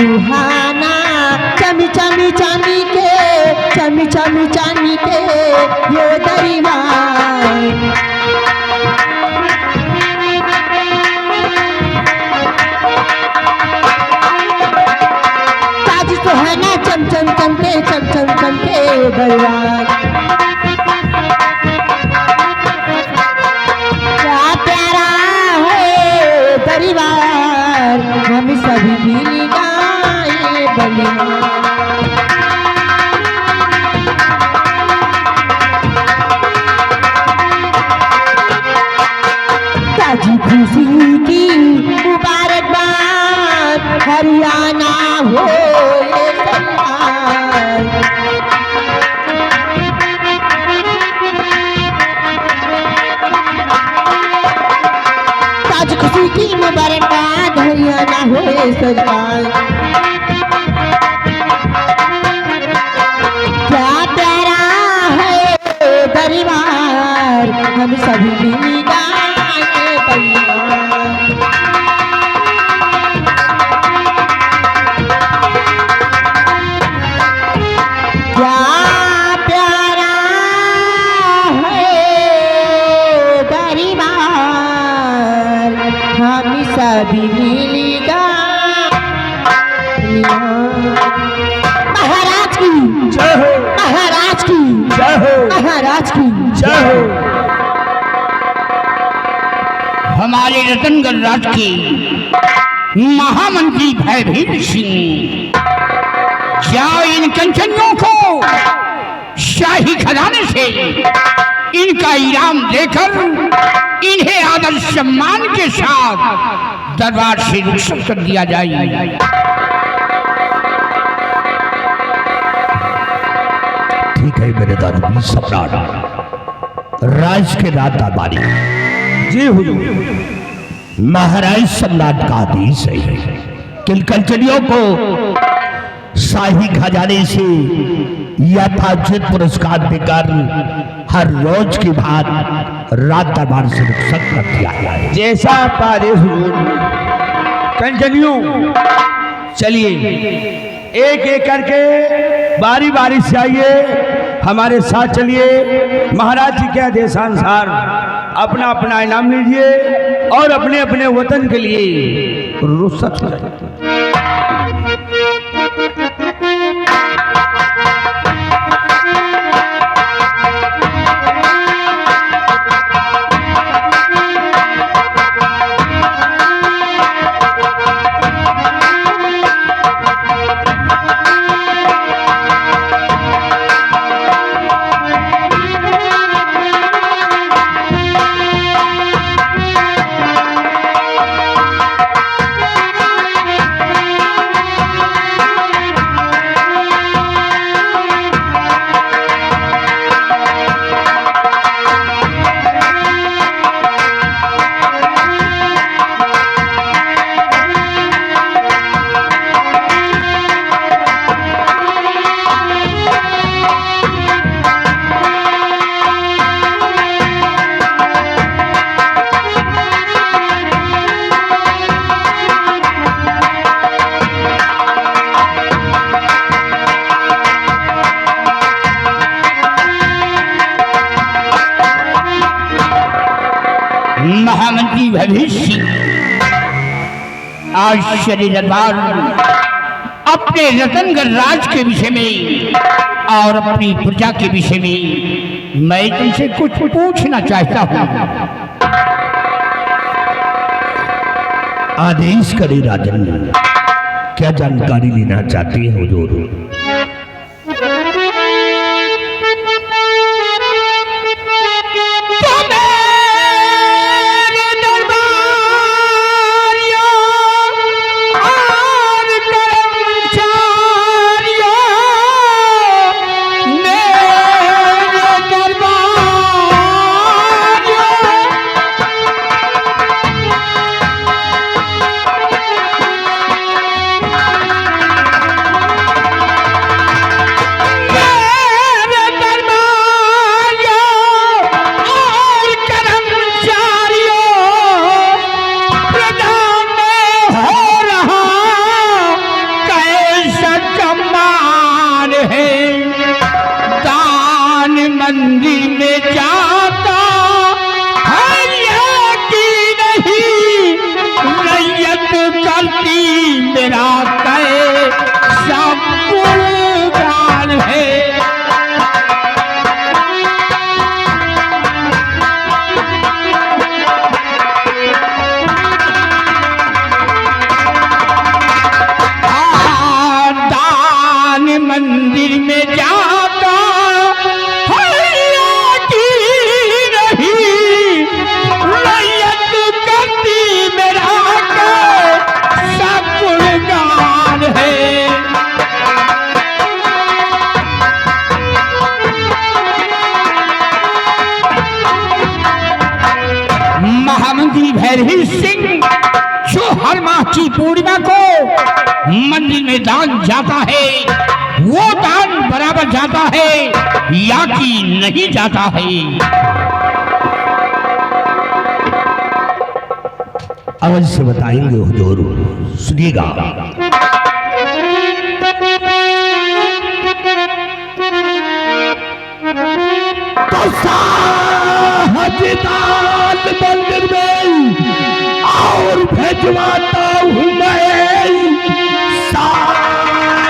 सुहाना चमी चमी चांदी के चमी चमी चांदी के ये दरबार ताज सुहाना चम चम चमके चम चम चमके दरबार क्या प्यारा है दरबार हम सभी मिल गाए बलिहार ताजी खुशी की मुबारकबाद हरियाणा हो ये सरकार ताज खुशी की मुबारकबाद हरियाणा हो ये सरकार क्या प्यारा है दरबार हम सभी मिल गाए बलिहार क्या प्यारा है दरबार हम सभी मिल गाए महाराज की जय हो, महाराज की जय हो, महाराज की जय हो। हमारे रतनगढ़ राज के महामंत्री भयभीर सिंह जाओ इन कंचनियों को शाही खजाने से इनका इनाम देकर इन्हें आदर सम्मान के साथ दरबार से रुखसत कर दिया जाए। ठीक है मेरे दानवीर सम्राट, राज के रात दरबारी जी हुजूर, महाराज सम्राट का आदेश है कि कंचनियों को शाही खजाने से यथाचित पुरस्कार देकर हर रोज की बात रात दरबार से रुखसत कर दिया जाए। जैसा पारे हुजूर। कंचनियों चलिए एक एक करके बारी बारी से आइए, हमारे साथ चलिए। महाराज जी के आदेशानुसार अपना अपना इनाम लीजिए और अपने अपने वतन के लिए रुखसत करें। महामंत्री भयभीर सिंह आज श्री दरबार अपने रतनगढ़ राज के विषय में और अपनी प्रजा के विषय में मैं तुमसे कुछ पूछना चाहता हूँ। आदेश करे राजन, क्या जानकारी लेना चाहते हैं हुजूर? महामंत्री भैरवी सिंह जो हर माह की पूर्णिमा को मंदिर में दान जाता है, वो दान बराबर जाता है या कि नहीं जाता है? अवश्य बताएंगे हुजूर, सुनिएगा। तो साहजिदान मंदिर में और भेजवाता हूँ मैं साहजिदान।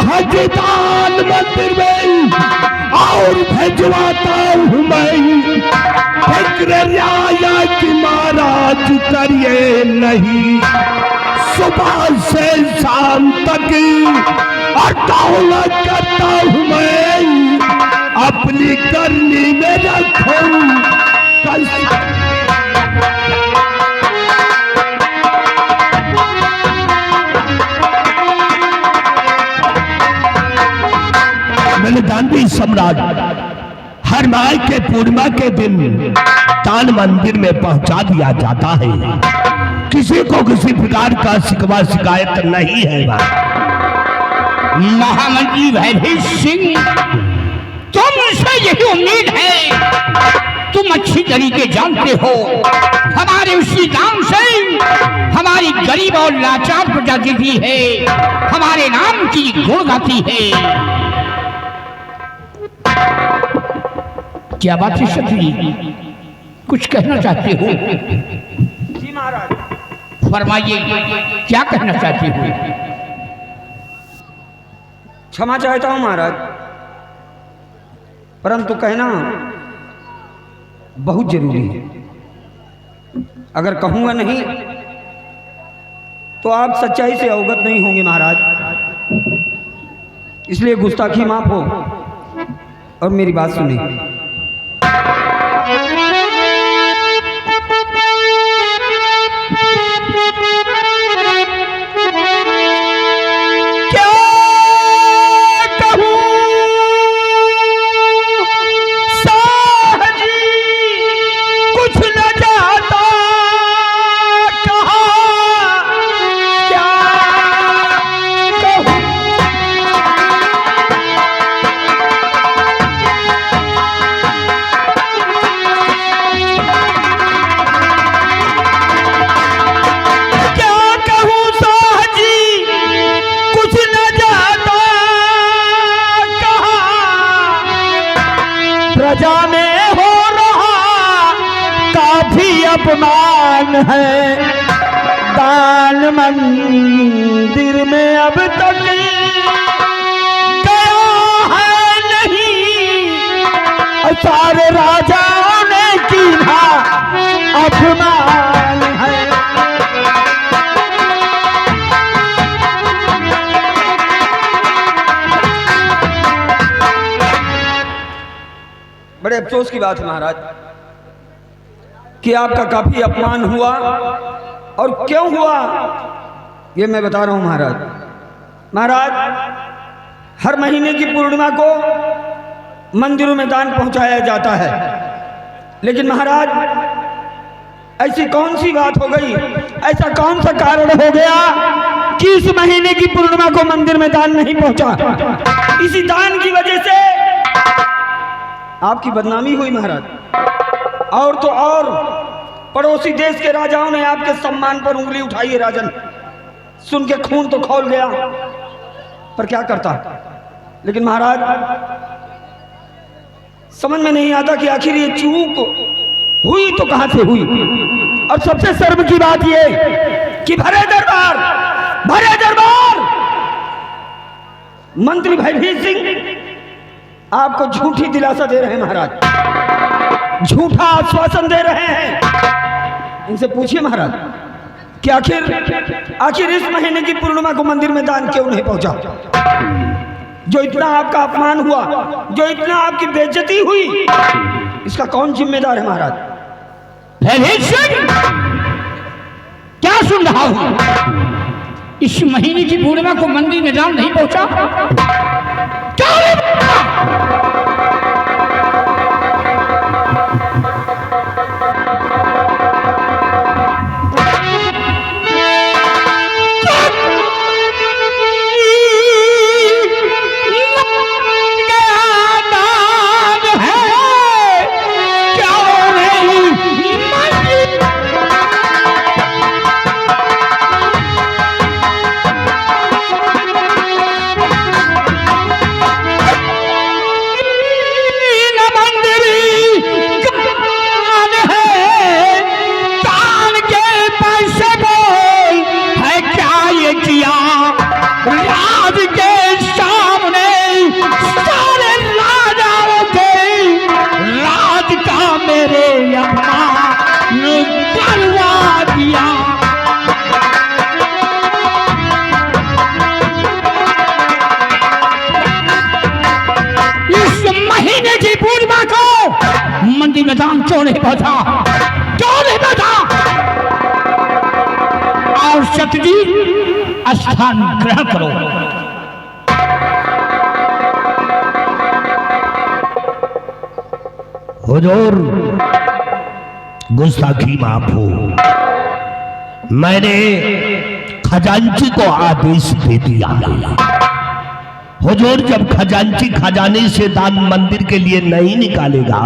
साहजिदान मंदिर में और भेजवाता हूँ मैं, फिक्र रियाया कि महाराज करिए नहीं, सुबह से शाम तक और दौलत करता हूँ मैं, अपनी करनी में रखूं मैंने दानवी सम्राट हर माह के पूर्णिमा के दिन दान मंदिर में पहुंचा दिया जाता है। किसी को किसी प्रकार का शिकवा शिकायत नहीं है। महामंत्री भैरवी सिंह, तुमसे यही उम्मीद है। तुम अच्छी तरीके जानते हो हमारे उसी दान से हमारी गरीब और लाचार प्रजा जीती है, हमारे नाम की गुण गाती है। क्या बात है सखी, कुछ कहना चाहते हो? जी महाराज। फरमाइए, क्या कहना चाहते हो? क्षमा चाहता हूं महाराज, परंतु कहना बहुत जरूरी है। अगर कहूंगा नहीं तो आप सच्चाई से अवगत नहीं होंगे महाराज, इसलिए गुस्ताखी माफ हो और मेरी बात सुनिए। प्रजा में हो रहा काफी अपमान है, दान मंदिर में अब तक गया है नहीं, सारे राजाओं ने कीना अपमान है। बड़े अफसोस की बात है महाराज कि आपका काफी अपमान हुआ, और क्यों हुआ ये मैं बता रहा हूं महाराज। महाराज, हर महीने की पूर्णिमा को मंदिरों में दान पहुंचाया जाता है, लेकिन महाराज ऐसी कौन सी बात हो गई, ऐसा कौन सा कारण हो गया कि इस महीने की पूर्णिमा को मंदिर में दान नहीं पहुंचा? इसी दान की वजह से आपकी बदनामी हुई महाराज, और तो और पड़ोसी देश के राजाओं ने आपके सम्मान पर उंगली उठाई है। राजन, सुन के खून तो खौल गया, पर क्या करता। लेकिन महाराज, समझ में नहीं आता कि आखिर ये चूक हुई तो कहां से हुई। और सबसे शर्म की बात ये कि भरे दरबार मंत्री भैरवी सिंह आपको झूठी दिलासा दे रहे हैं महाराज, झूठा आश्वासन दे रहे हैं। इनसे पूछिए महाराज कि आखिर इस महीने की पूर्णिमा को मंदिर में दान क्यों नहीं पहुंचा? जो इतना आपका अपमान हुआ, जो इतना आपकी बेइज्जती हुई, इसका कौन जिम्मेदार है महाराज? भैरवी सिंह, क्या सुन रहा हूं? इस महीने की पूर्णिमा को मंदिर में दान नहीं पहुंचा? क्या रे में दान क्यों नहीं पहुंचा? क्यों नहीं पहुंचा? और शक्ति स्थान ग्रहण करो। हुजूर, गुस्ताखी माफ हो। मैंने खजांची को आदेश दे दिया। हुजूर, जब खजांची खजाने से दान मंदिर के लिए नहीं निकालेगा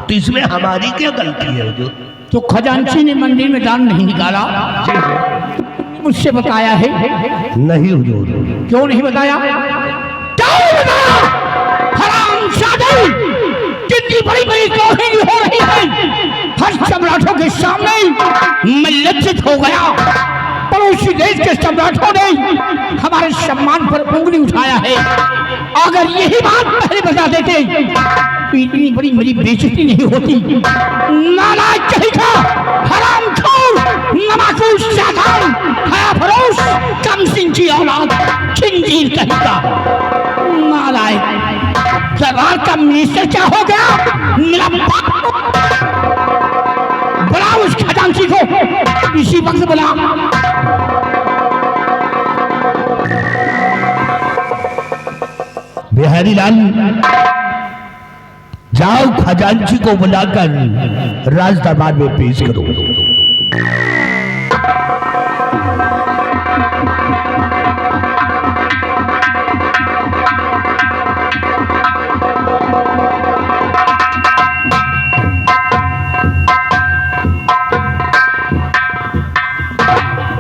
तो इसमें हमारी क्या गलती है हुजूर? तो खजांची ने मंदिर में दान नहीं निकाला, मुझसे बताया है? नहीं हुजूर। क्यों नहीं बताया? क्यों नहीं बताया? हरामजादे, कितनी बड़ी बड़ी तौहीन हो रही है। हर सम्राटों के सामने मैं लज्जित हो गया। पड़ोसी देश के सम्राटों ने हमारे सम्मान पर उंगली उठाया है। अगर यही बात पहले बता देते तो इतनी बड़ी मेरी बेइज्जती नहीं होती। नालायक कहीं का, हरामखोर, नमाकूस, शैतान, हयाफरोश, कमसिन की औलाद, खिंजीर कहीं का नालायक। सरदार का मिनिस्टर क्या हो गया? मेरा बाप। बुला उस खजांची को, इसी वक्त बुला। बिहारी लाल, जाओ खजांची को बुलाकर राज दरबार में पेश करो।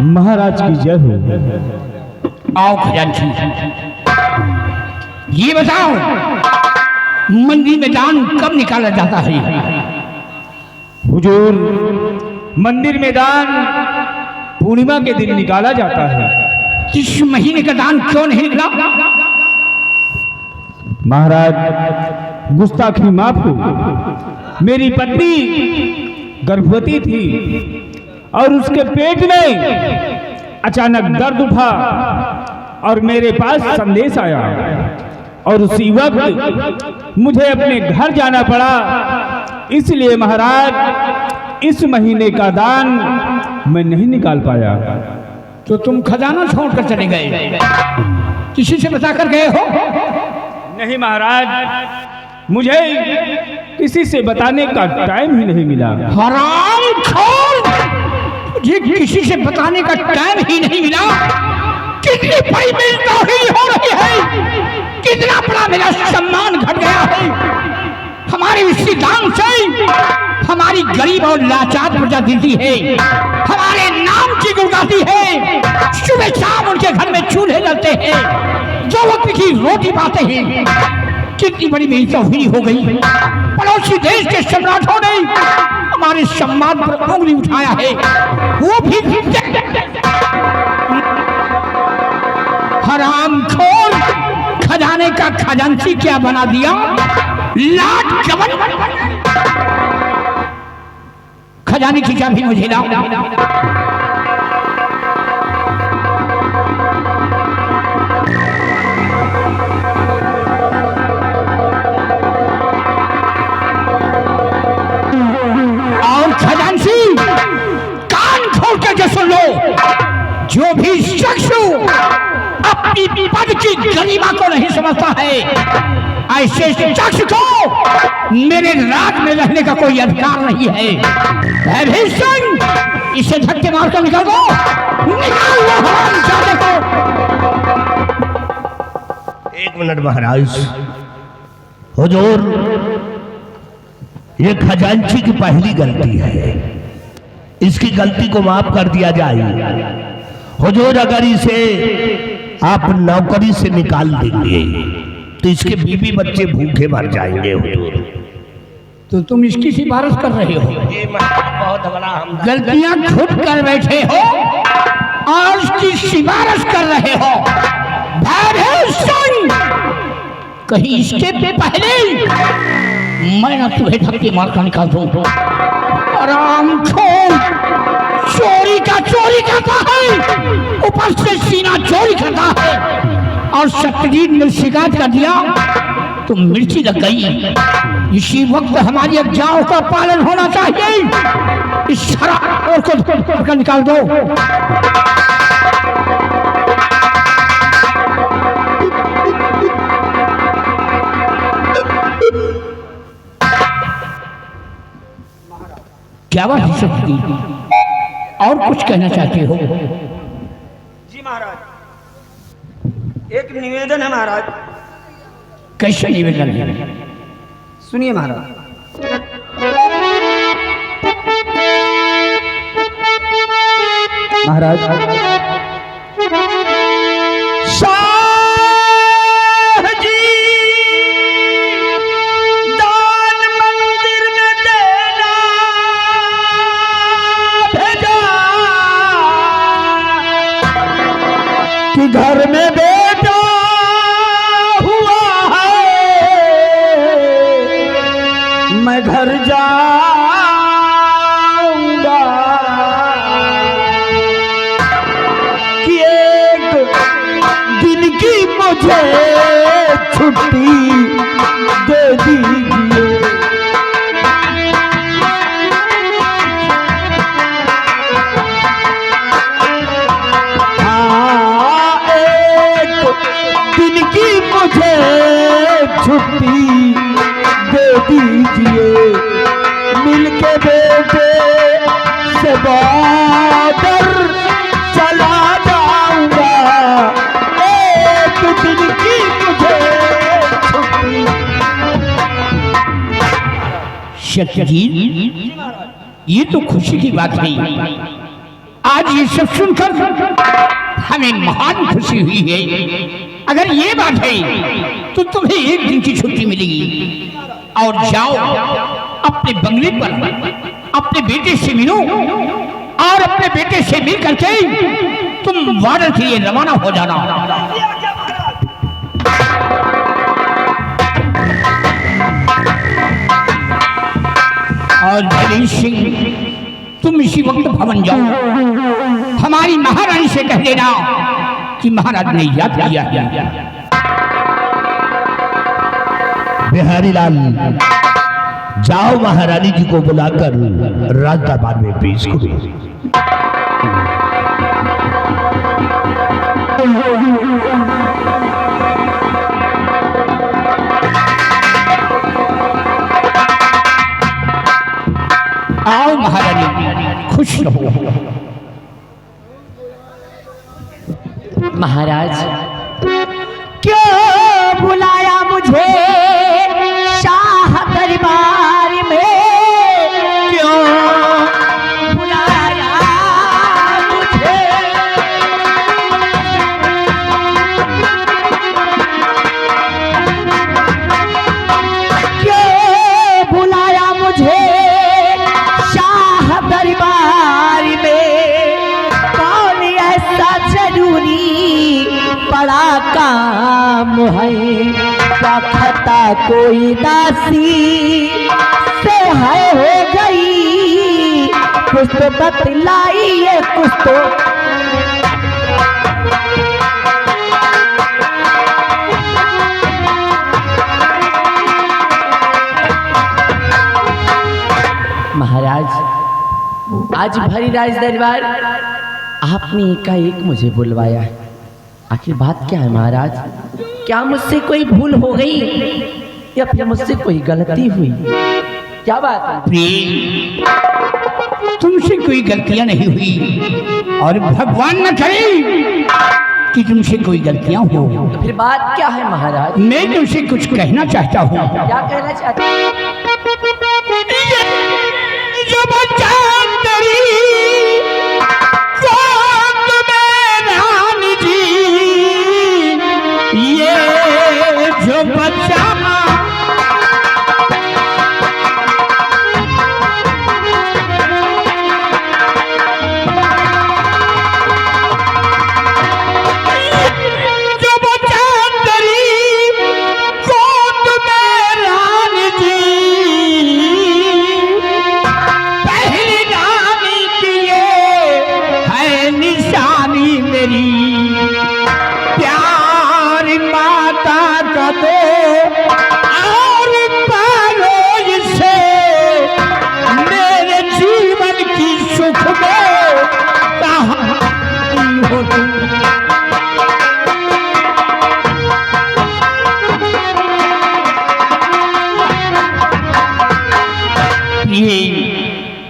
महाराज की जय हो। आओ खजांची, ये बताओ मंदिर में दान कब निकाला जाता है? हुजूर, मंदिर में दान पूर्णिमा के दिन निकाला जाता है। इस महीने का दान क्यों नहीं निकला? महाराज, गुस्ताखी माफ हो। मेरी पत्नी गर्भवती थी और उसके पेट में अचानक दर्द उठा और मेरे पास संदेश आया और उसी वक्त मुझे अपने घर जाना पड़ा। इसलिए महाराज, इस महीने का दान मैं नहीं निकाल पाया। तो तुम खजाना छोड़कर चले गए? किसी से बता कर गए हो? नहीं महाराज, मुझे किसी से बताने का टाइम ही नहीं मिला। हरामखोर, मुझे किसी से बताने का टाइम ही नहीं मिला। कितनी बड़ी मेरी तौहीन हो रही है, कितना बड़ा मेरा सम्मान घट गया है। हमारे इसी दान से हमारी गरीब और लाचार प्रजा जीती है, हमारे नाम की गुणगाती है। सुबह शाम उनके घर में चूल्हे जलते हैं, दो वक्त की रोटी पाते हैं। कितनी बड़ी मेरी तौहीन हो गई। पड़ोसी देश के सम्राटों ने हमारे सम्मान पर उंगली उठाया है, वो भी हरामखोर। खजाने का खजांची क्या बना दिया? लाट कवन। खजाने की चाबी मुझे लाओ। और खजांची, कान खोल करके सुन लो। जो भी शख्स पद की गरिमा को नहीं समझता है, ऐसे शख्स को मेरे राज में रहने का कोई अधिकार नहीं है। भीषण, इसे धक्के मार कर निकाल दो, निकाल दो हरामजादे को। 1 मिनट महाराज। हुजूर, ये खजांची की पहली गलती है, इसकी गलती को माफ कर दिया जाए। हुजूर, अगर इसे आप नौकरी से निकाल देंगे तो इसके बीवी बच्चे भूखे मर जाएंगे। हुजूर, तो तुम इसकी सिफारिश कर रहे हो? ये बहुत बड़ा हम गलतियां खुद कर बैठे हो और उसकी सिफारिश कर रहे हो। भीषण, कहीं इसके पहले मैं ना तुम्हें धक्के मार कर निकाल दूं। आरामखोर, चोरी करता है, ऊपर से सीना चोरी करता है। और सत्यजीत ने शिकायत कर दिया तो मिर्ची लग गई। इसी वक्त हमारी अज्ञाओं का पालन होना चाहिए। इस शराब को निकाल दो। क्या बात है सत्यजीत, और कुछ कहना चाहते हो? जी महाराज, एक निवेदन है महाराज। कैसे निवेदन है? सुनिए महाराज। महाराज, शाह जी दान मंदिर में देना भेजा कि घर में बेटा हुआ है, मैं घर जाऊंगा। कि एक दिन की मुझे छुट्टी दे दीजिए। हाँ, एक दिन की मुझे छुट्टी दे दीजिए। मिलके बेटे से बॉर्डर चला जाऊंगा। एक दिन की मुझे छुट्टी। सत्यजीत, ये तो खुशी की बात है। आज ये सब सुनकर हमें महान खुशी हुई है। अगर ये बात है तो तुम्हें एक दिन की छुट्टी मिलेगी और जाओ अपने बंगले पर अपने बेटे से मिलो और अपने बेटे से मिल करके तुम वार्डन के लिए रवाना हो जाना। और भली सिंह, तुम इसी वक्त भवन जाओ, हमारी महारानी से कह देना कि महाराज ने याद किया है। बिहारी लाल, जाओ महारानी जी को बुलाकर राज दरबार में पेश करो। आओ महारानी, खुश रहो। महाराज, क्यों बुलाया मुझे शाह दरबार में? क्यों बुलाया मुझे? क्यों बुलाया मुझे शाह दरबार में? कौन ऐसा जरूरी बड़ा काम है? क्या खता कोई दासी से है हो गई? कुछ तो बतलाइए, कुछ तो। महाराज, आज भरी राज दरबार आपने एकाएक मुझे बुलवाया है। आखिर बात क्या है महाराज? क्या मुझसे कोई भूल हो गई या फिर मुझसे कोई गलती हुई? क्या बात है? प्रिय, तुमसे कोई गलतियां नहीं हुई और भगवान न करे कि तुमसे कोई गलतियां हो। तो फिर बात क्या है महाराज? मैं तुमसे कुछ कहना चाहता हूँ। क्या कहना चाहते हैं? जो बच्चा तेरी गोद में रानी जी, ये जो बच्चा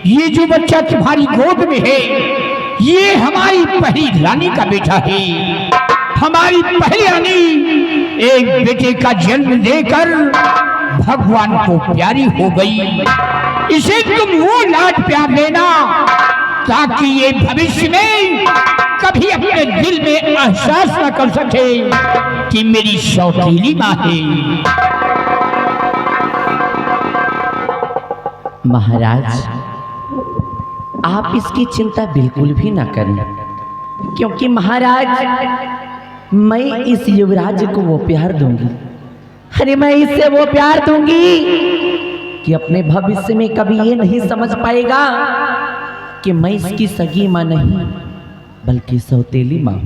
ये जो बच्चा तुम्हारी गोद में है, ये हमारी पहली रानी का बेटा है। हमारी पहली रानी एक बेटे का जन्म देकर भगवान को प्यारी हो गई। इसे तुम वो लाड प्यार देना ताकि ये भविष्य में कभी अपने दिल में एहसास न कर सके कि मेरी सौतेली माँ है। महाराज, आप इसकी चिंता बिल्कुल भी ना करें, क्योंकि महाराज मैं इस युवराज को वो प्यार दूंगी। अरे मैं इससे वो प्यार दूंगी कि अपने भविष्य में कभी ये नहीं समझ पाएगा कि मैं इसकी सगी माँ नहीं बल्कि सौतेली माँ।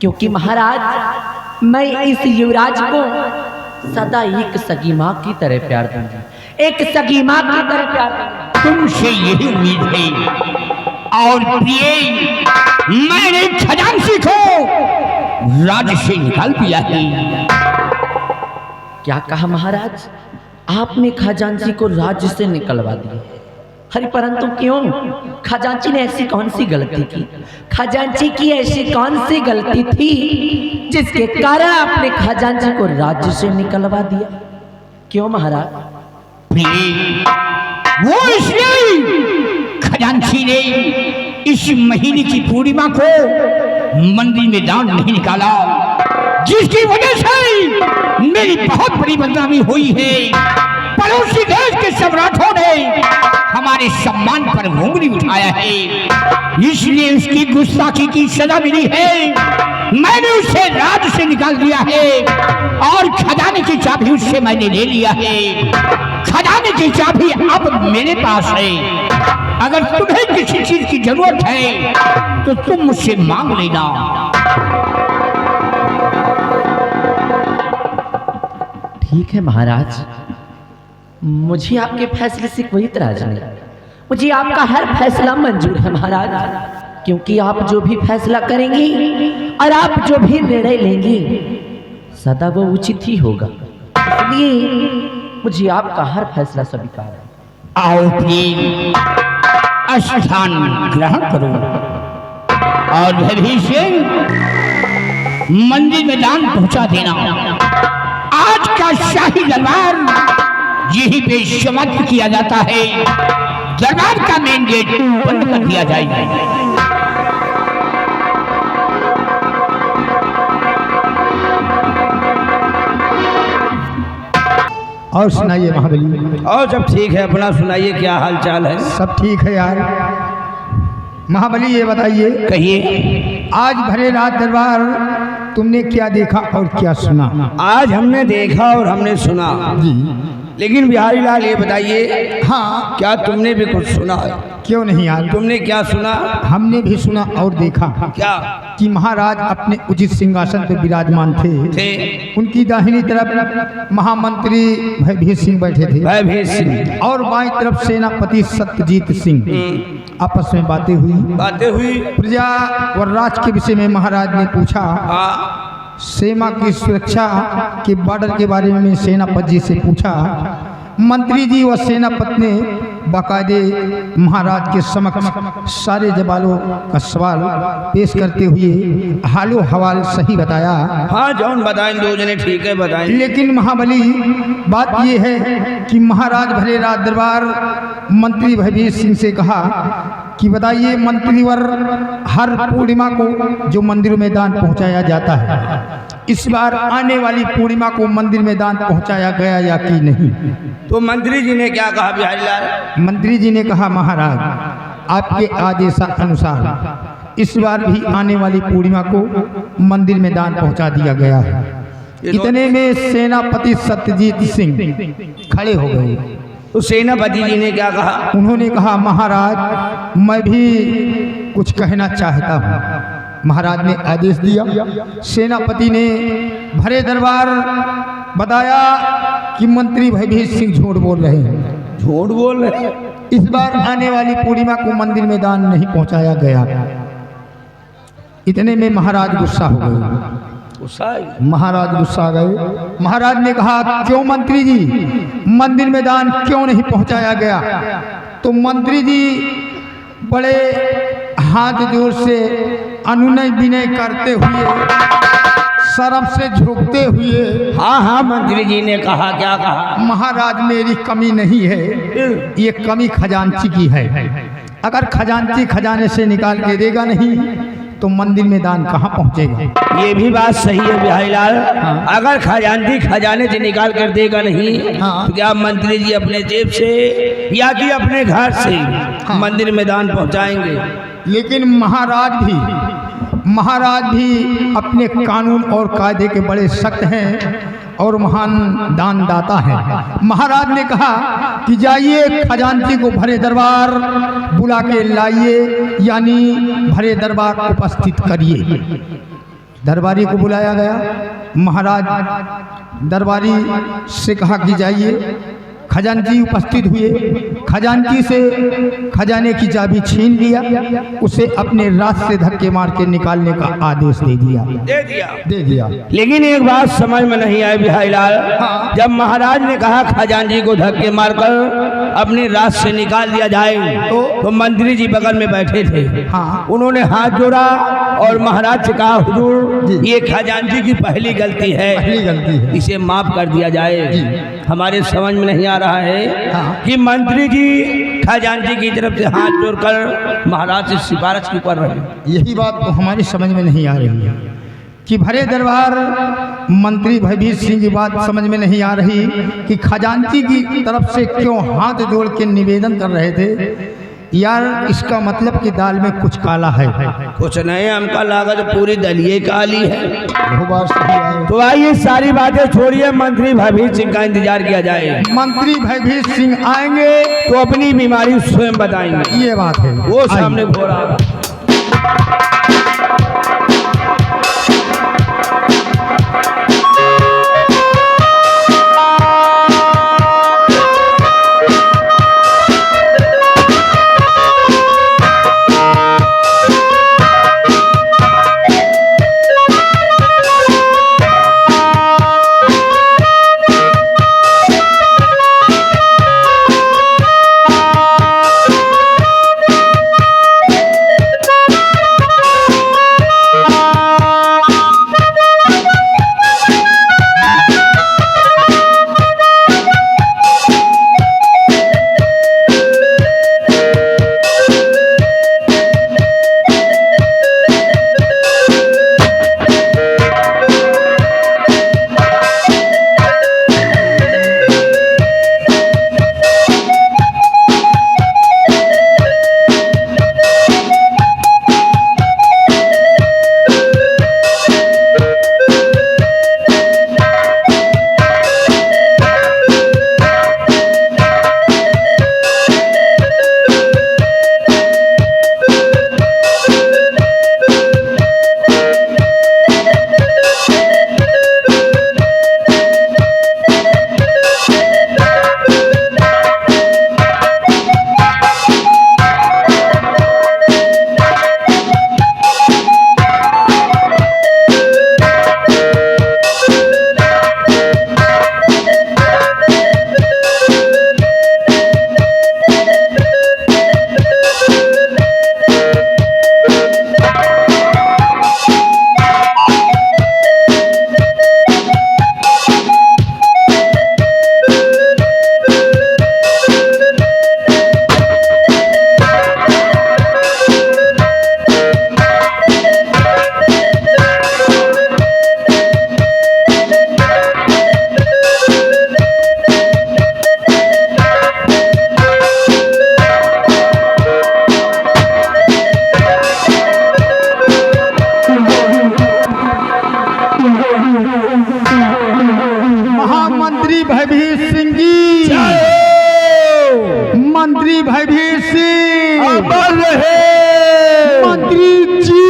क्योंकि महाराज मैं इस युवराज को सदा एक सगी माँ की तरह प्यार दूंगी, एक सगी माँ की तरह प्यार दूंगी। तुमसे यही उम्मीद है। और प्रिय, मैंने खजांची को राज्य से निकाल दिया है। क्या कहा महाराज? आपने खजांची को राज्य से निकलवा दिया? अरे परंतु क्यों? खजांची ने ऐसी कौन सी गलती की? खजांची की ऐसी कौन सी गलती थी जिसके कारण आपने खजांची को राज्य से निकलवा दिया? क्यों महाराज? वो इसलिए खजांची ने इस महीने की पूर्णिमा को मंदिर में दान नहीं निकाला, जिसकी वजह से मेरी बहुत बड़ी बदनामी हुई है। पड़ोसी देश के सम्राटों ने हमारे सम्मान पर उंगली उठाया है, इसलिए उसकी गुस्ताखी की सजा मिली है। मैंने उसे राज्य से निकाल दिया है और खजाने की चाबी उससे मैंने ले लिया है। खजाने की चाबी अब मेरे पास है। अगर तुम्हें किसी चीज की जरूरत है तो तुम मुझसे मांग लेना। ठीक है महाराज, मुझे आपके फैसले से कोई इतराज नहीं। मुझे आपका हर फैसला मंजूर है महाराज, क्योंकि आप जो भी फैसला करेंगी और आप जो भी निर्णय लेंगी सदा वो उचित ही होगा। इसलिए मुझे आपका हर फैसला स्वीकार है। आओ प्रिय, स्थान ग्रहण करो और धैर्य से मंदिर में दान पहुंचा देना। आज का शाही दरबार यही पे समाप्त किया जाता है। दरबार का मेन गेट बंद कर दिया जाएगा। और सुनाइए महाबली। और सब ठीक है, अपना सुनाइए, क्या हाल चाल है? सब ठीक है यार। महाबली ये बताइए, कहिए। आज भरे रात दरबार तुमने क्या देखा और क्या सुना? आज हमने देखा और हमने सुना जी। लेकिन बिहारी लाल ये बताइए, हाँ, क्या तुमने भी कुछ सुना? क्यों नहीं यार, तुमने क्या सुना? हमने भी सुना और देखा क्या? कि महाराज अपने उचित सिंहासन पर विराजमान थे। उनकी दाहिनी तरफ महामंत्री भयभीत सिंह बैठे थे भयभीत सिंह और बाईं तरफ सेनापति सत्यजीत सिंह। आपस में बातें हुई। प्रजा व राज के विषय में महाराज ने पूछा। हाँ, सेना की सुरक्षा के बॉर्डर के बारे में सेनापति जी से पूछा। मंत्री जी व सेनापति ने बाकायदे महाराज के समक्ष सारे जवानों का सवाल पेश करते हुए हालो हवाल सही बताया। हाँ, जौन बताएं दो जने ठीक है बताएं। लेकिन महाबली बात यह है कि महाराज भले राज दरबार मंत्री भयभीत सिंह से कहा कि बताइए मंत्रीवर हर पूर्णिमा को जो मंदिर में दान पहुंचाया जाता है, इस बार आने वाली पूर्णिमा को मंदिर में दान पहुंचाया गया या कि नहीं? तो मंत्री जी ने क्या कहा बिहारी लाल? मंत्री जी ने कहा महाराज आपके आदेशानुसार इस बार भी आने वाली पूर्णिमा को मंदिर में दान पहुंचा दिया गया है। इतने में सेनापति सत्यजीत सिंह खड़े हो गए। तो सेनापति जी ने क्या कहा? उन्होंने कहा महाराज मैं भी कुछ कहना चाहता हूँ। महाराज ने आदेश दिया। सेनापति ने भरे दरबार बताया कि मंत्री भयभीत सिंह झूठ बोल रहे हैं। झूठ बोल रहे हैं? इस बार आने वाली पूर्णिमा को मंदिर में दान नहीं पहुंचाया गया। इतने में महाराज गुस्सा हो गए। महाराज गुस्सा आ गए। महाराज ने कहा क्यों मंत्री जी, मंदिर में दान क्यों नहीं पहुंचाया गया? तो मंत्री जी बड़े हाथ जोर से अनुनय विनय करते हुए, शर्म से झुकते हुए, हाँ, मंत्री जी ने कहा, क्या कहा? महाराज मेरी कमी नहीं है, ये कमी खजांची की है। अगर खजांची खजाने से निकाल के देगा नहीं तो मंदिर में दान कहाँ पहुँचेगा? ये भी बात सही है बिहारी लाल। हाँ। अगर खजांची खजाने से निकाल कर देगा नहीं, हाँ, तो क्या मंत्री जी अपने जेब से या कि अपने घर से, हाँ, मंदिर में दान पहुँचाएंगे? लेकिन महाराज भी अपने कानून और कायदे के बड़े सख्त हैं और महान दानदाता है। महाराज ने कहा कि जाइए खजांची को भरे दरबार बुला के लाइए, यानी भरे दरबार उपस्थित करिए। दरबारी को बुलाया गया। महाराज दरबारी से कहा कि जाइए। खजांची उपस्थित हुए। खजांची से खजाने की चाबी छीन लिया, उसे अपने राज से धक्के मार के निकालने का आदेश दे दिया। लेकिन एक बात समझ में नहीं आई बिहारी लाल। हाँ। जब महाराज ने कहा खजांची को धक्के मारकर अपने राज से निकाल दिया जाए, तो मंत्री जी बगल में बैठे थे। हाँ। उन्होंने हाथ जोड़ा और महाराज से कहा हुजूर ये खजांची की पहली गलती है, इसे माफ कर दिया जाए। हमारे समझ में नहीं आ रहा है, हाँ, कि मंत्री जी खजांची की तरफ से हाथ जोड़कर महाराज से सिफारिश क्यों कर रहे हैं? यही बात तो हमारी समझ में नहीं आ रही है कि भरे दरबार मंत्री भयभीत सिंह की बात समझ में नहीं आ रही कि खजांची की तरफ से क्यों हाथ जोड़ के निवेदन कर रहे थे। यार इसका मतलब कि दाल में कुछ काला है। कुछ नहीं, हमका लागत पूरी दलिए काली है। वो बात सही है। तो आइए सारी बातें छोड़िए, मंत्री भयभीत सिंह का इंतजार किया जाए। मंत्री भयभीत सिंह आएंगे तो अपनी बीमारी स्वयं बताएंगे। ये बात है। वो सामने घोड़ा महामंत्री भयभीत सिंह जी, मंत्री भयभीत सिंह अमर रहे, मंत्री जी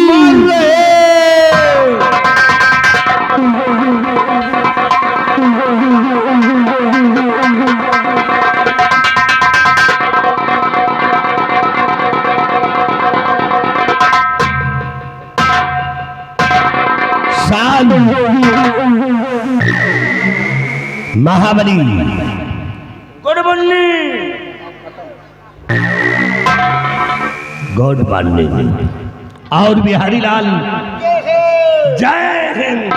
मर रहे। महाबली गुड मॉर्निंग, गॉड मॉर्निंग और बिहारी लाल जय हिंद।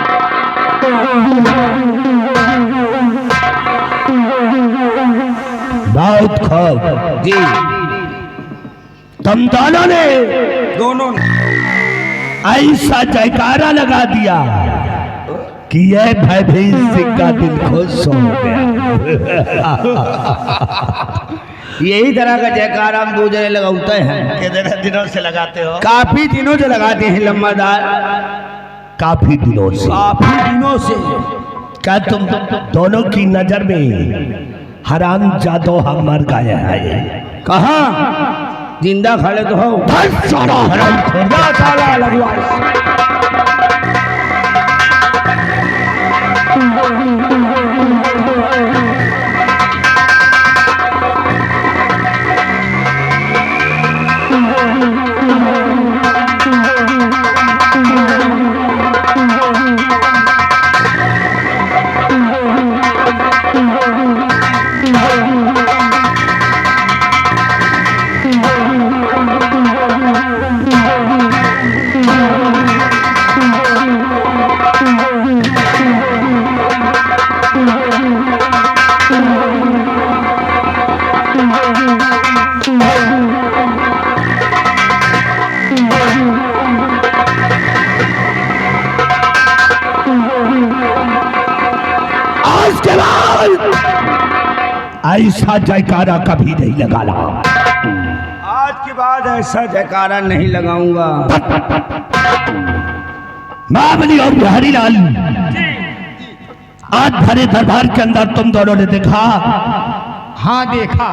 दाऊद खूब जी तुम दोनों ने दोनों ऐसा जयकारा लगा दिया कि यह भयभीत सिंह का दिल खुश हो गया। यही तरह का जयकारा हम दूसरे लगाते हैं। कितने दिनों से लगाते हो? काफी दिनों से लगाते हैं लम्बादार, काफी दिनों से। काफी दिनों से। क्या तुम दोनों की नजर में हराम जादो हम मर गए हैं? कहा जिंदा खड़े तो हो सारा हराम खोर साला लगवा। आज के बाद ऐसा जयकारा कभी नहीं लगाना। आज के बाद ऐसा जयकारा नहीं लगाऊंगा। महाबली और बिहारी लाल, आज भरे दरबार के अंदर तुम दोनों ने देखा। हाँ देखा।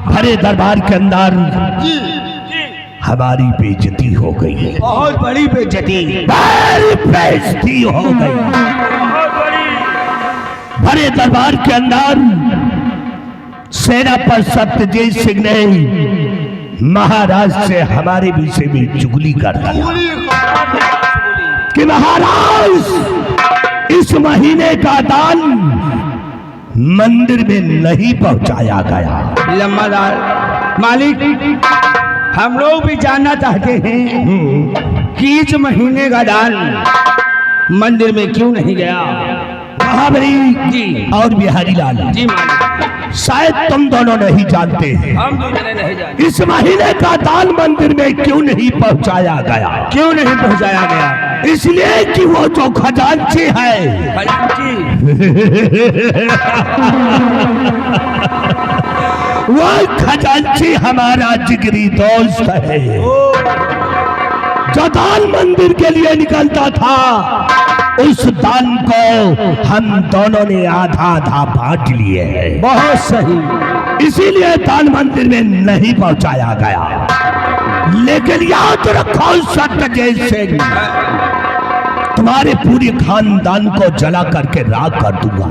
भरे दरबार के अंदर जी हमारी बेइज्जती हो गई है। बहुत बड़ी बेइज्जती, बड़ी बेइज्जती हो गई। बहुत बड़ी। भरे दरबार के अंदर सेनापति सत्यजीत सिंह ने महाराज से हमारे विषय में चुगली कर दिया कि महाराज इस महीने का दान मंदिर में नहीं पहुंचाया गया। लम्बादार मालिक, हम लोग भी जानना चाहते हैं कि इस महीने का दान मंदिर में क्यों नहीं गया। महाबली जी और बिहारी लाल, जी मालिक, शायद तुम दोनों नहीं जानते हैं हम दूसरे नहीं जानते इस महीने का दान मंदिर में क्यों नहीं पहुंचाया गया। क्यों नहीं पहुंचाया गया। इसलिए कि वो जो खजांची है खजांची वो खजांची हमारा जिगरी दोस्त है, जो दान मंदिर के लिए निकलता था। उस दान को हम दोनों ने आधा आधा बांट लिए हैं। बहुत सही। इसीलिए दान मंदिर में नहीं पहुंचाया गया। लेकिन याद रखो सत्यजीत सिंह, तुम्हारे पूरे खानदान को जला करके राख कर दूंगा।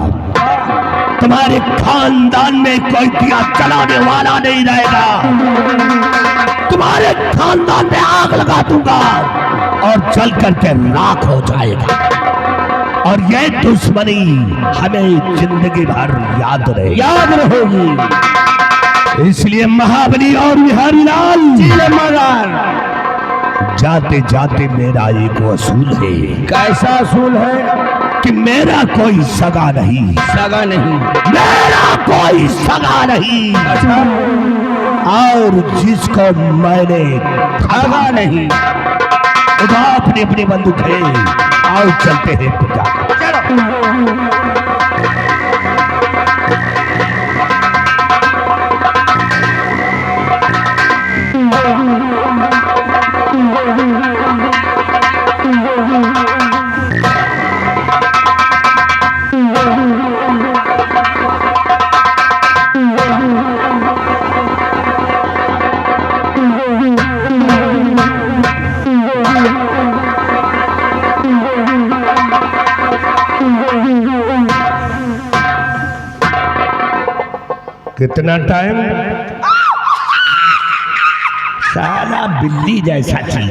तुम्हारे खानदान में कोई दिया जलाने वाला नहीं रहेगा। तुम्हारे खानदान में आग लगा दूंगा और जल करके राख हो जाएगा। और ये दुश्मनी हमें जिंदगी भर याद रहेगी। इसलिए महाबली और बिहारी लाल, जाते जाते मेरा एक असूल है। कैसा असूल है। कि मेरा कोई सगा नहीं, सगा नहीं, मेरा कोई सगा नहीं। और जिसको मैंने ठगा नहीं, उधर अपनी अपनी बंदूक है। आओ चलते हैं पिता। कितना टाइम? साला बिल्ली जैसा चीज।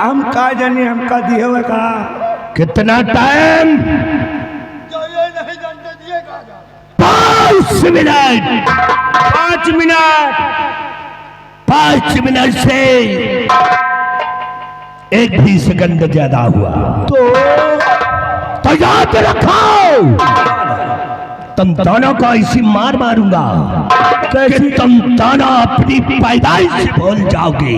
हम का जाने हमका दिए हुए कहा। कितना टाइम? 5 मिनट। 5 मिनट। 5 मिनट से 1 भी सेकंड ज्यादा हुआ तो याद रखो, तुम दोनों को ऐसी मार मारूंगा कि तुम दोनों अपनी पैदाइश से भूल जाओगे।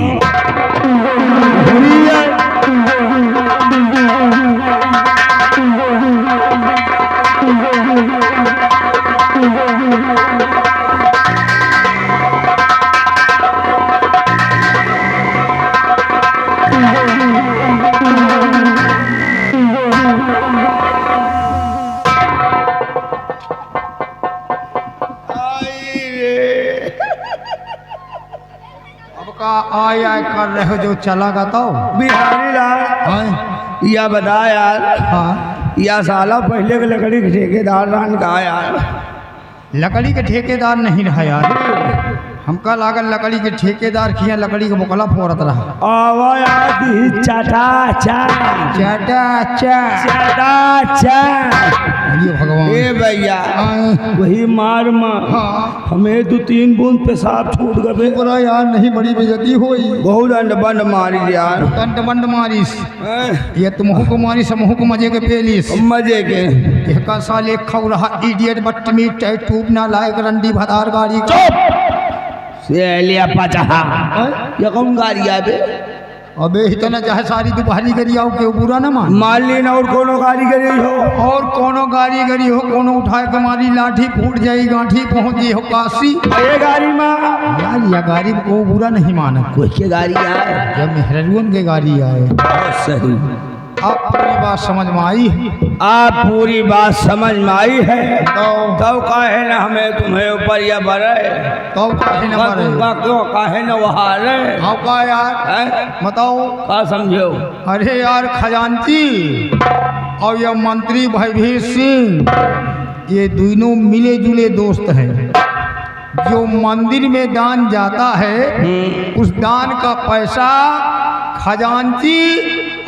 आय आय कर रहे हो जो चला गा तो बिहारी लाल या बता यार। हाँ, या साला पहले के लकड़ी के ठेकेदार रान का यार। लकड़ी के ठेकेदार नहीं रहा यार, हमका लागल लकड़ी के ठेकेदार किया, लकड़ी के मुकला फोड़त रहा। आवाज़ चाटा चा चाटा चा चाटा चा। ये भगवान ए भैया वही मार हाँ। हमें 2-3 बूंद पेशाब छूट गए। पूरा यार नहीं बड़ी बेइज्जती हुई। बहुत अंड बंड मारी यार। कंड बंड मारिस ये तुमहु को मारिस हमहु को मजे के पेलिस मजे के। एक साल एक खौ रहा इडियट बट्टमी टूब ना लायक रंडी भदार गाड़ी। से लिया पचा ये कौन गाड़ी आवे? अबे इतना चाहे सारी दोपहरी करी आओ के बुरा ना मान। मान लीन और कोनो कारीगरी हो और कोनो कारीगरी हो, कोनो उठाए के मारी लाठी फूट जाई, गांठी पहुंच गई हो काशी। ये गाड़ी में यार यह गाड़ी को बुरा नहीं माना। कोई के गाड़ी आए जब मेहरगुन के गाड़ी आए। सही। आप पूरी बात समझ में आई है? आप पूरी बात समझ में आई है तो काहे न हमें तुम्हें ऊपर या बरे तो काहे न मारे? क्यों काहे न वहां रे? हाँ का यार हैं? बताओ। का समझो? अरे यार खजांची और यह मंत्री भयभीत सिंह ये दोनों मिले जुले दोस्त हैं। जो मंदिर में दान जाता है उस दान का पैसा खजांची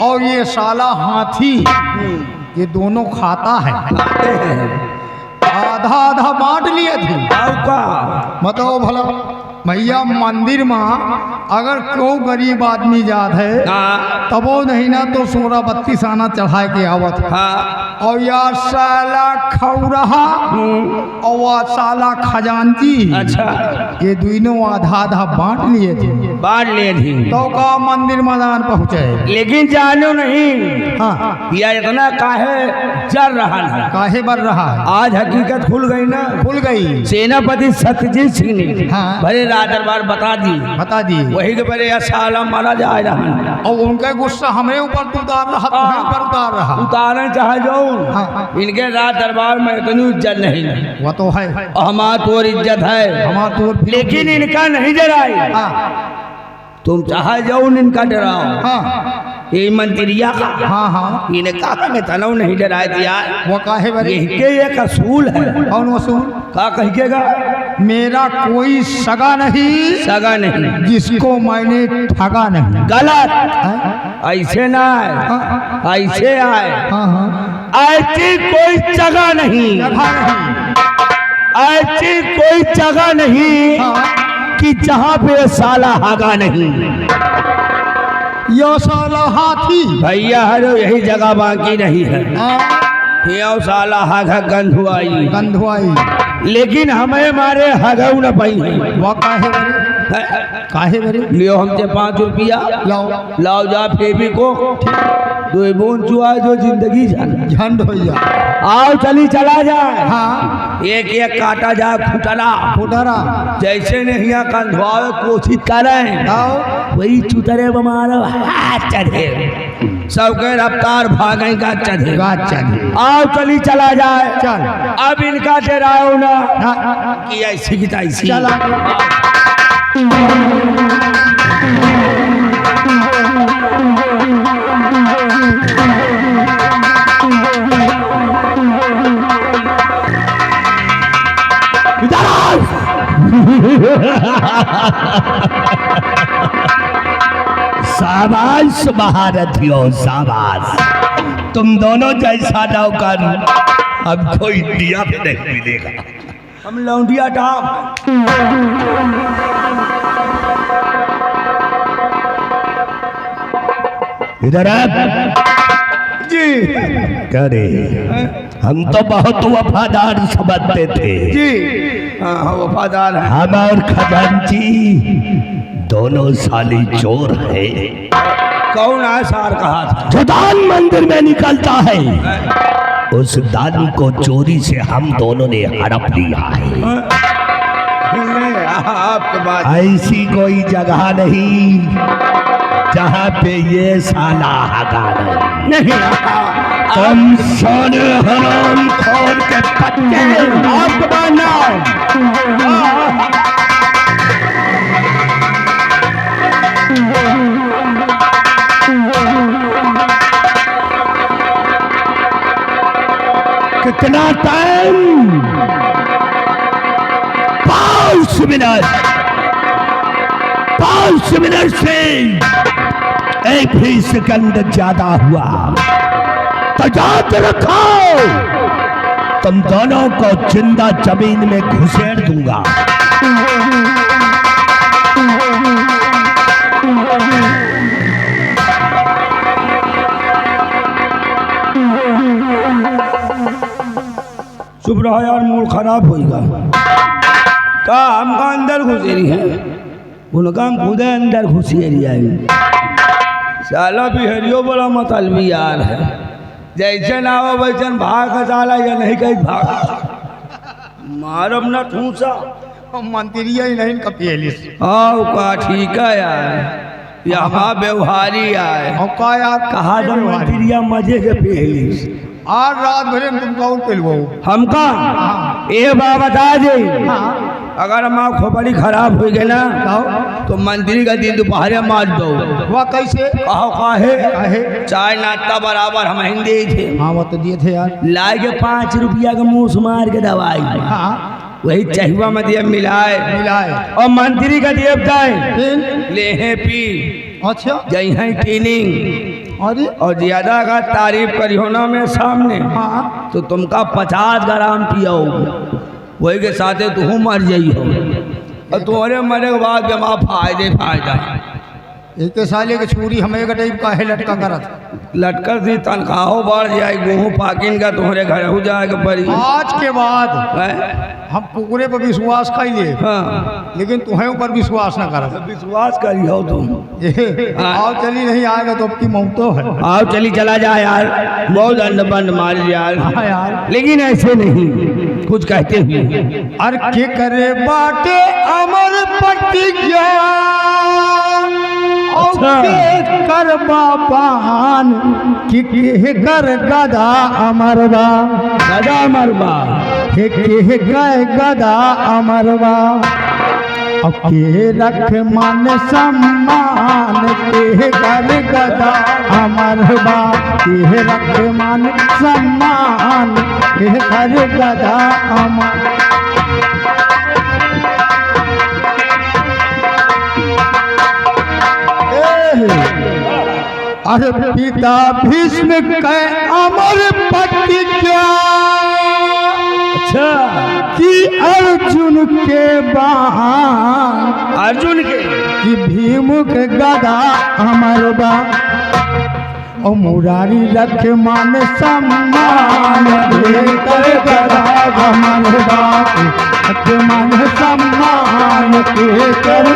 और ये साला हाथी ये दोनों खाता है। आधा आधा बांट लिए थे। बताओ भला भैया मंदिर में अगर क्यों गरीब आदमी जात है तब वो नहीं ना तो 16-32 आना चढ़ाए के आवत। और यार साला खौरहा और वह साला खजांची अच्छा ये दोनों आधा आधा बांट लिए थे। बांट लिए थे तो का मंदिर मैदान पहुँचे। लेकिन जानो नहीं हाँ या इतना काहे जर रहा है? काहे बर रहा है? आज हकीकत खुल गई ना। खुल गई। सेनापति सत्यजीत सिंह ने हाँ। भरे राज दरबार बता दी वही के बड़े साला मारा जा रहा और उनका गुस्सा हमें ऊपर तो उतार रहा तुम्हें ऊपर उतार रहा। उतारना चाहे जो हाँ। इनके राज दरबार में इतनी इज्जत नहीं वो तो है हमार तो इज्जत है हमार तो लेकिन इनका नहीं डराई। हाँ तुम चाहे जाओ इनका डराओ। हाँ ये मंत्रिया का हाँ हाँ इनका हमें तनाव नहीं डराए दिया। वो काहे बरे? ये एक असूल है। कौन वसूल? का कहिएगा? मेरा कोई सगा नहीं सगा नहीं जिसको मैंने ठगा नहीं। गलत हाँ ऐसे ना आए ऐसे आए हाँ ऐसी कोई जगह नहीं ऐसी कोई जगह नहीं कि जहाँ पे साला हागा नहीं। यो साला हाथी भैया हरो यही जगह बाकी नहीं है। यो साला हागा गंधुआई गंधुआई लेकिन हमें मारे हगऊ न पाई वो काहे बरे? लियो हमसे 5 रुपया लाओ लाओ जा फेबी को 2 बूंद चुआ जो जिंदगी झंड हो जा। आओ चली चला जाए। हाँ एक एक काटा जाए फुटला फुटरा जैसे नहीं कंधुआवे कोशिश करें आओ वही चुतरे बमारो चढ़े सबके रफ्तार भागे का चढ़े। आओ चली चला जाए। चल अब इनका डराओ ना हाँ, कि ऐसी की तैसी। चल इधर शाबाश महारथियों, शाबाश। तुम दोनों जैसा नौकर अब कोई इंडिया में नहीं मिलेगा। हम लौंडिया टाप। इधर आ। जी करे हम तो बहुत वफादार समझते थे। जी हाँ वफादार है। हम और खजांची दोनों साली चोर है। कौन आसार कहा था? जो दान मंदिर में निकलता है उस दान को चोरी से हम दोनों ने हड़प लिया है। नहीं, आपके बात ऐसी कोई जगह नहीं जहाँ पे ये साला हगा नहीं। तुम सोने हराम खोर के पत्ते आपके बात ना कितना टाइम? 5 मिनट। 5 मिनट से एक भी सेकंड ज्यादा हुआ तो याद रखो तुम दोनों को जिंदा जमीन में घुसेड़ दूंगा। चुप रहो यार, मूड खराब होगा। का हमका अंदर घुसेरी है, उनका हम खुद अंदर घुसेरी आई। साला बिहरियो बड़ा मतलबी यार है। जैसे ना हो वैसन भाग साला या नहीं कहीं भाग मारब ना ठूसा। मंत्रिया ही नहीं कपियली आओ का ठीक है यार, यहाँ व्यवहारी आए का यार कहा जब मंत्रिया मजे के पहली आज रात भरे में तुमका और पेलवाओ हमका ये बात बता दे। अगर हमारा खोपड़ी खराब हो गई ना तो मंत्री का दिन दोपहर मार दो। वह कैसे? कहो काहे? काहे? चाय नाश्ता बराबर हम हिंदे थे। हाँ वो तो दिए थे यार। लाए के 5 रुपया का मुँह मार के दवाई हाँ वही चहुआ में दिए मिलाए और मंत्री का दिए बताए ले है पी। अच्छा जई है ट्रेनिंग अरे और ज्यादा का तारीफ करियो ना में सामने हाँ तो तुमका 50 ग्राम पियो वही के साथे तू मर जाइ हो और तुम्हारे मरे के बाद जमा फायदा। एक साले के छुरी हमें का टाइप का है लटका करत लटकर दी तनख्वाहों बढ़ जाए गेहूँ पाकिन का तुम्हारे घर हो जाएगा परी। आज के बाद हैं? हम कुकुरे पर विश्वास कर लिए हाँ लेकिन तुम्हें ऊपर विश्वास न कर। विश्वास करियो तुम। आओ चली नहीं आएगा तो अब की मौतो है। आओ चली चला जाए यार, बहुत अंड बंड मार यार। हाँ यार लेकिन ऐसे नहीं कुछ कहते हुए अर के करे बाटे अमर प्रतिज्ञा कर बापान कि कर गदा अमरवा दादा मरबा के गए गदा अमरवा के रख मान सम्मान के कर गदा अमरवा के रख मान सम्मान के कर गदा अमर। अरे पिता भीष्म के अमर प्रतिज्ञा अच्छा कि अर्जुन के बाण अर्जुन के कि भीम के गदा अमर बा और मुरारी रख मान सम्मान कर गदा अमर बा मान सम्मान के कर